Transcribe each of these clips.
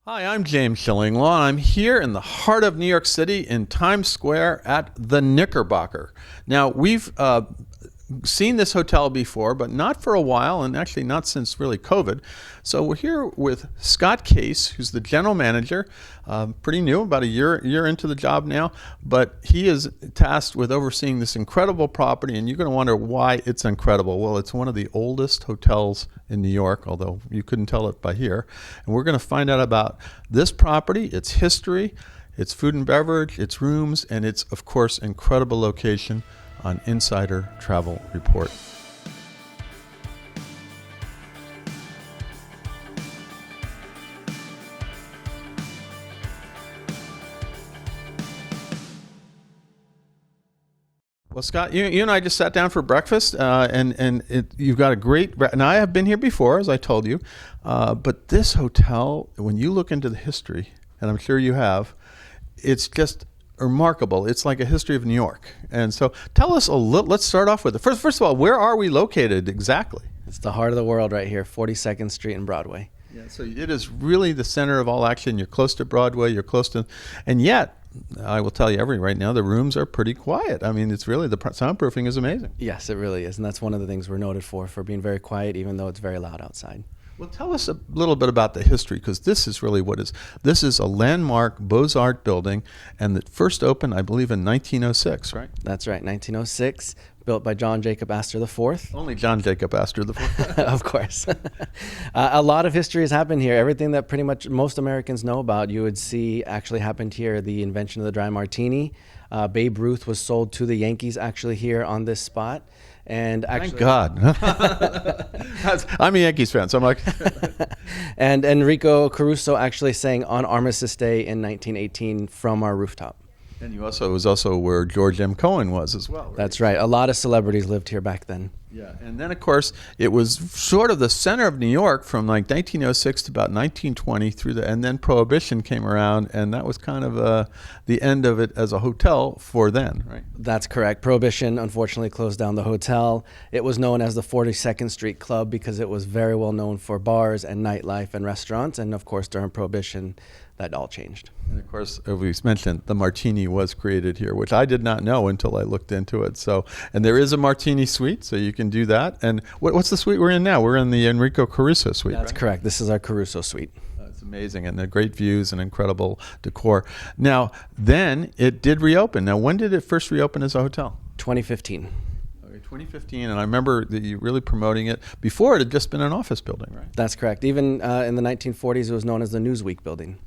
Hi, I'm James Shillinglaw. I'm here in the heart of New York City in Times Square at the Knickerbocker. Now, we've seen this hotel before, but not for a while, and actually not since really COVID. So we're here with Scott Case, who's the general manager, pretty new, about a year into the job now, but he is tasked with overseeing this incredible property, and you're going to wonder why it's incredible. Well, it's one of the oldest hotels in New York, although you couldn't tell it by here. And we're going to find out about this property, its history, its food and beverage, its rooms, and its, of course, incredible location on Insider Travel Report. Well, Scott, you and I just sat down for breakfast, you've got a great. And I have been here before, as I told you, but this hotel, when you look into the history, and I'm sure you have, it's just remarkable. It's like a history of New York. And so tell us a little, let's start off with it. First of all, where are we located exactly? It's the heart of the world right here, 42nd Street and Broadway. Yeah, so it is really the center of all action. You're close to Broadway, you're close to, and yet, I will tell you right now, the rooms are pretty quiet. I mean, it's really, the soundproofing is amazing. Yes, it really is. And that's one of the things we're noted for being very quiet, even though it's very loud outside. Well, tell us a little bit about the history, because this is really this is a landmark Beaux-Arts building, and it first opened, I believe, in 1906, right? That's right, 1906, built by John Jacob Astor IV. Only John Jacob Astor IV. Of course. A lot of history has happened here. Everything that pretty much most Americans know about, you would see actually happened here. The invention of the dry martini. Babe Ruth was sold to the Yankees actually here on this spot. And actually, thank God. I'm a Yankees fan, so I'm like. And Enrico Caruso actually sang on Armistice Day in 1918 from our rooftop. And it was also where George M. Cohen was as well. Right? That's right. A lot of celebrities lived here back then. Yeah, and then of course it was sort of the center of New York from like 1906 to about 1920 and then Prohibition came around, and that was kind of the end of it as a hotel for then, right? That's correct. Prohibition unfortunately closed down the hotel. It was known as the 42nd Street Club because it was very well known for bars and nightlife and restaurants, and of course during Prohibition that all changed. And of course, as we mentioned, the Martini was created here, which I did not know until I looked into it. So, and there is a Martini suite, so you can do that. And what's the suite we're in now? We're in the Enrico Caruso suite. That's right? Correct. This is our Caruso suite. It's amazing, and the great views and incredible decor. Now, then it did reopen. Now, when did it first reopen as a hotel? 2015. 2015, and I remember that you really promoting it. Before, it had just been an office building, right? That's correct. Even in the 1940s, it was known as the Newsweek building.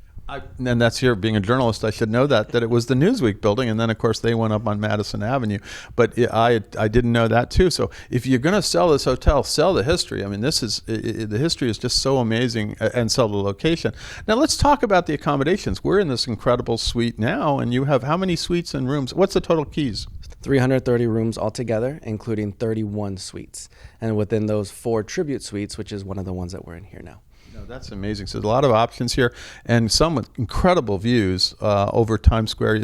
And that's here, being a journalist, I should know that it was the Newsweek building, and then of course they went up on Madison Avenue. But I didn't know that too. So if you're going to sell this hotel, sell the history. I mean, the history is just so amazing, and sell the location. Now let's talk about the accommodations. We're in this incredible suite now, and you have how many suites and rooms? What's the total keys? 330 rooms altogether, including 31 suites. And within those 4 tribute suites, which is one of the ones that we're in here now. No, that's amazing. So there's a lot of options here, and some with incredible views over Times Square.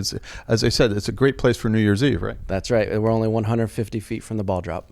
As I said, it's a great place for New Year's Eve, right? That's right. We're only 150 feet from the ball drop.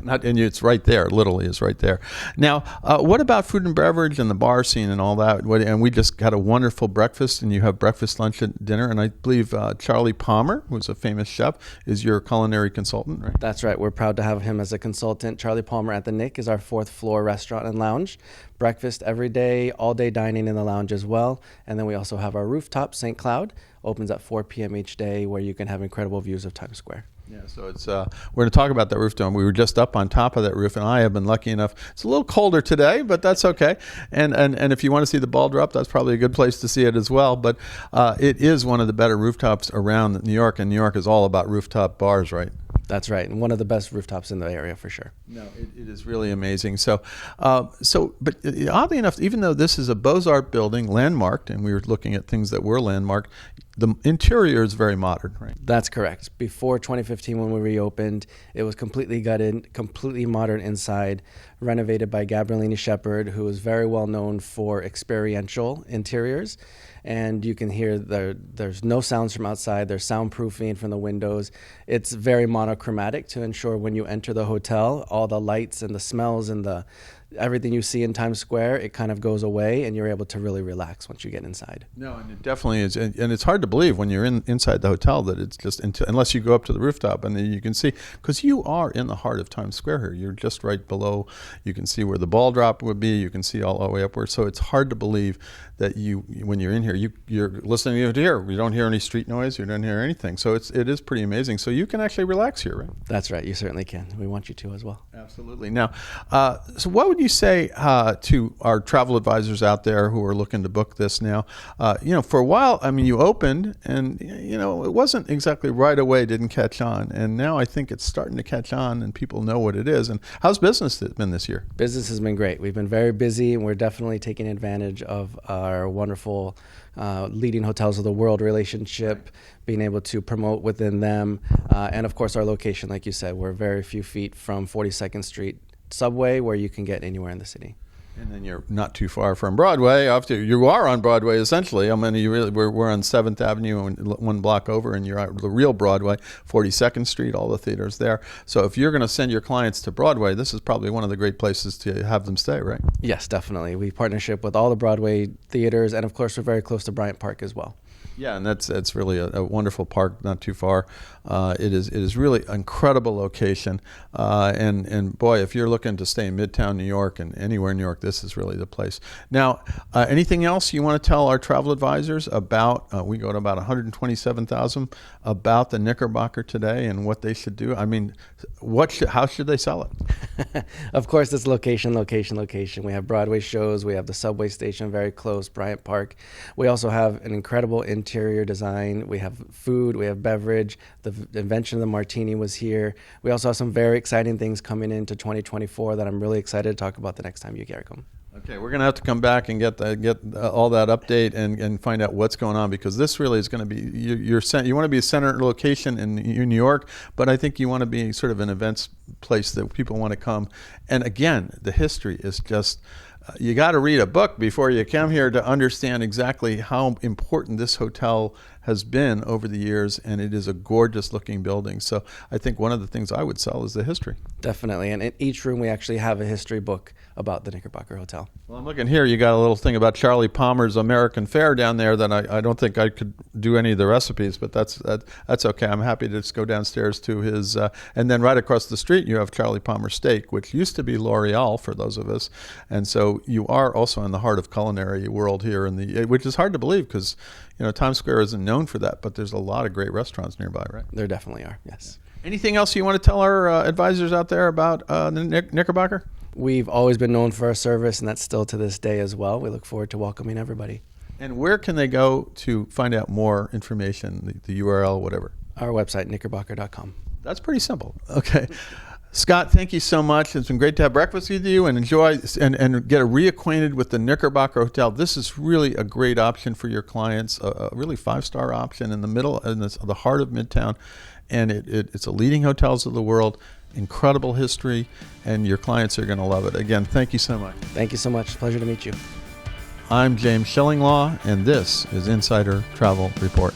And it's right there, literally is right there. Now, what about food and beverage and the bar scene and all that? And we just had a wonderful breakfast, and you have breakfast, lunch, and dinner. And I believe Charlie Palmer, who's a famous chef, is your culinary consultant, right? That's right. We're proud to have him as a consultant. Charlie Palmer at the Nick is our 4th floor restaurant and lounge. Breakfast every day, all day dining in the lounge as well. And then we also have our rooftop, St. Cloud, opens at 4 p.m. each day, where you can have incredible views of Times Square. Yeah, so it's we're going to talk about that roof dome. We were just up on top of that roof, and I have been lucky enough. It's a little colder today, but that's okay. And if you want to see the ball drop, that's probably a good place to see it as well. But it is one of the better rooftops around New York, and New York is all about rooftop bars, right? That's right, and one of the best rooftops in the area for sure. No, it is really amazing. So, but oddly enough, even though this is a Beaux-Arts building, landmarked, and we were looking at things that were landmarked, the interior is very modern, right? That's correct. Before 2015, when we reopened, it was completely gutted, completely modern inside, renovated by Gabrielini Shepherd, who is very well known for experiential interiors. And you can hear there's no sounds from outside. There's soundproofing from the windows. It's very monochromatic to ensure when you enter the hotel, all the lights and the smells and everything you see in Times Square, it kind of goes away, and you're able to really relax once you get inside. No, and it definitely is, and it's hard to believe when you're inside the hotel that it's just unless you go up to the rooftop and then you can see, because you are in the heart of Times Square here. You're just right below. You can see where the ball drop would be. You can see all the way upward. So it's hard to believe that when you're in here, you're listening to it here. You don't hear any street noise. You don't hear anything. So it is pretty amazing. So you can actually relax here, right? That's right. You certainly can. We want you to as well. Absolutely. Now, so what would you say to our travel advisors out there who are looking to book this now? For a while, I mean, you opened and, it wasn't exactly right away, didn't catch on. And now I think it's starting to catch on and people know what it is. And how's business been this year? Business has been great. We've been very busy, and we're definitely taking advantage of our wonderful leading hotels of the world relationship, being able to promote within them. And of course, our location, like you said, we're very few feet from 42nd Street subway, where you can get anywhere in the city. And then you're not too far from Broadway. You are on Broadway, essentially. I mean, we're on 7th Avenue, one block over, and you're at the real Broadway, 42nd Street, all the theaters there. So if you're going to send your clients to Broadway, this is probably one of the great places to have them stay, right? Yes, definitely. We partnership with all the Broadway theaters, and of course, we're very close to Bryant Park as well. Yeah, and that's really a wonderful park, not too far. It is really an incredible location, and boy, if you're looking to stay in Midtown New York and anywhere in New York, this is really the place. Now, anything else you want to tell our travel advisors about? We go to about 127,000 about the Knickerbocker today and what they should do. I mean, how should they sell it? Of course, it's location. We have Broadway shows. We have the subway station very close, Bryant Park. We also have an incredible interior design. We have food. We have beverage. The invention of the Martini was here. We also have some very exciting things coming into 2024 that I'm really excited to talk about the next time you come. Okay, we're going to have to come back and get all that update and find out what's going on, because this really is going to be you want to be a center location in New York, but I think you want to be sort of an events place that people want to come. And again, the history is just. You got to read a book before you come here to understand exactly how important this hotel has been over the years, and it is a gorgeous looking building. So I think one of the things I would sell is the history. Definitely, and in each room we actually have a history book about the Knickerbocker Hotel. Well, I'm looking here, you got a little thing about Charlie Palmer's American Fare down there that I don't think I could do any of the recipes, but that's okay. I'm happy to just go downstairs to his, and then right across the street you have Charlie Palmer Steak, which used to be L'Oreal for those of us, and so you are also in the heart of culinary world here, which is hard to believe because Times Square isn't known for that, but there's a lot of great restaurants nearby, right? There definitely are, yes. Anything else you want to tell our advisors out there about the Knickerbocker? We've always been known for our service, and that's still to this day as well. We look forward to welcoming everybody. And where can they go to find out more information, the URL, whatever? Our website, knickerbocker.com. That's pretty simple. Okay. Scott, thank you so much. It's been great to have breakfast with you and enjoy and get reacquainted with the Knickerbocker Hotel. This is really a great option for your clients, a really 5-star option in the middle, in the heart of Midtown. And it's a leading hotels of the world, incredible history, and your clients are going to love it. Again, thank you so much. Thank you so much. Pleasure to meet you. I'm James Schillinglaw, and this is Insider Travel Report.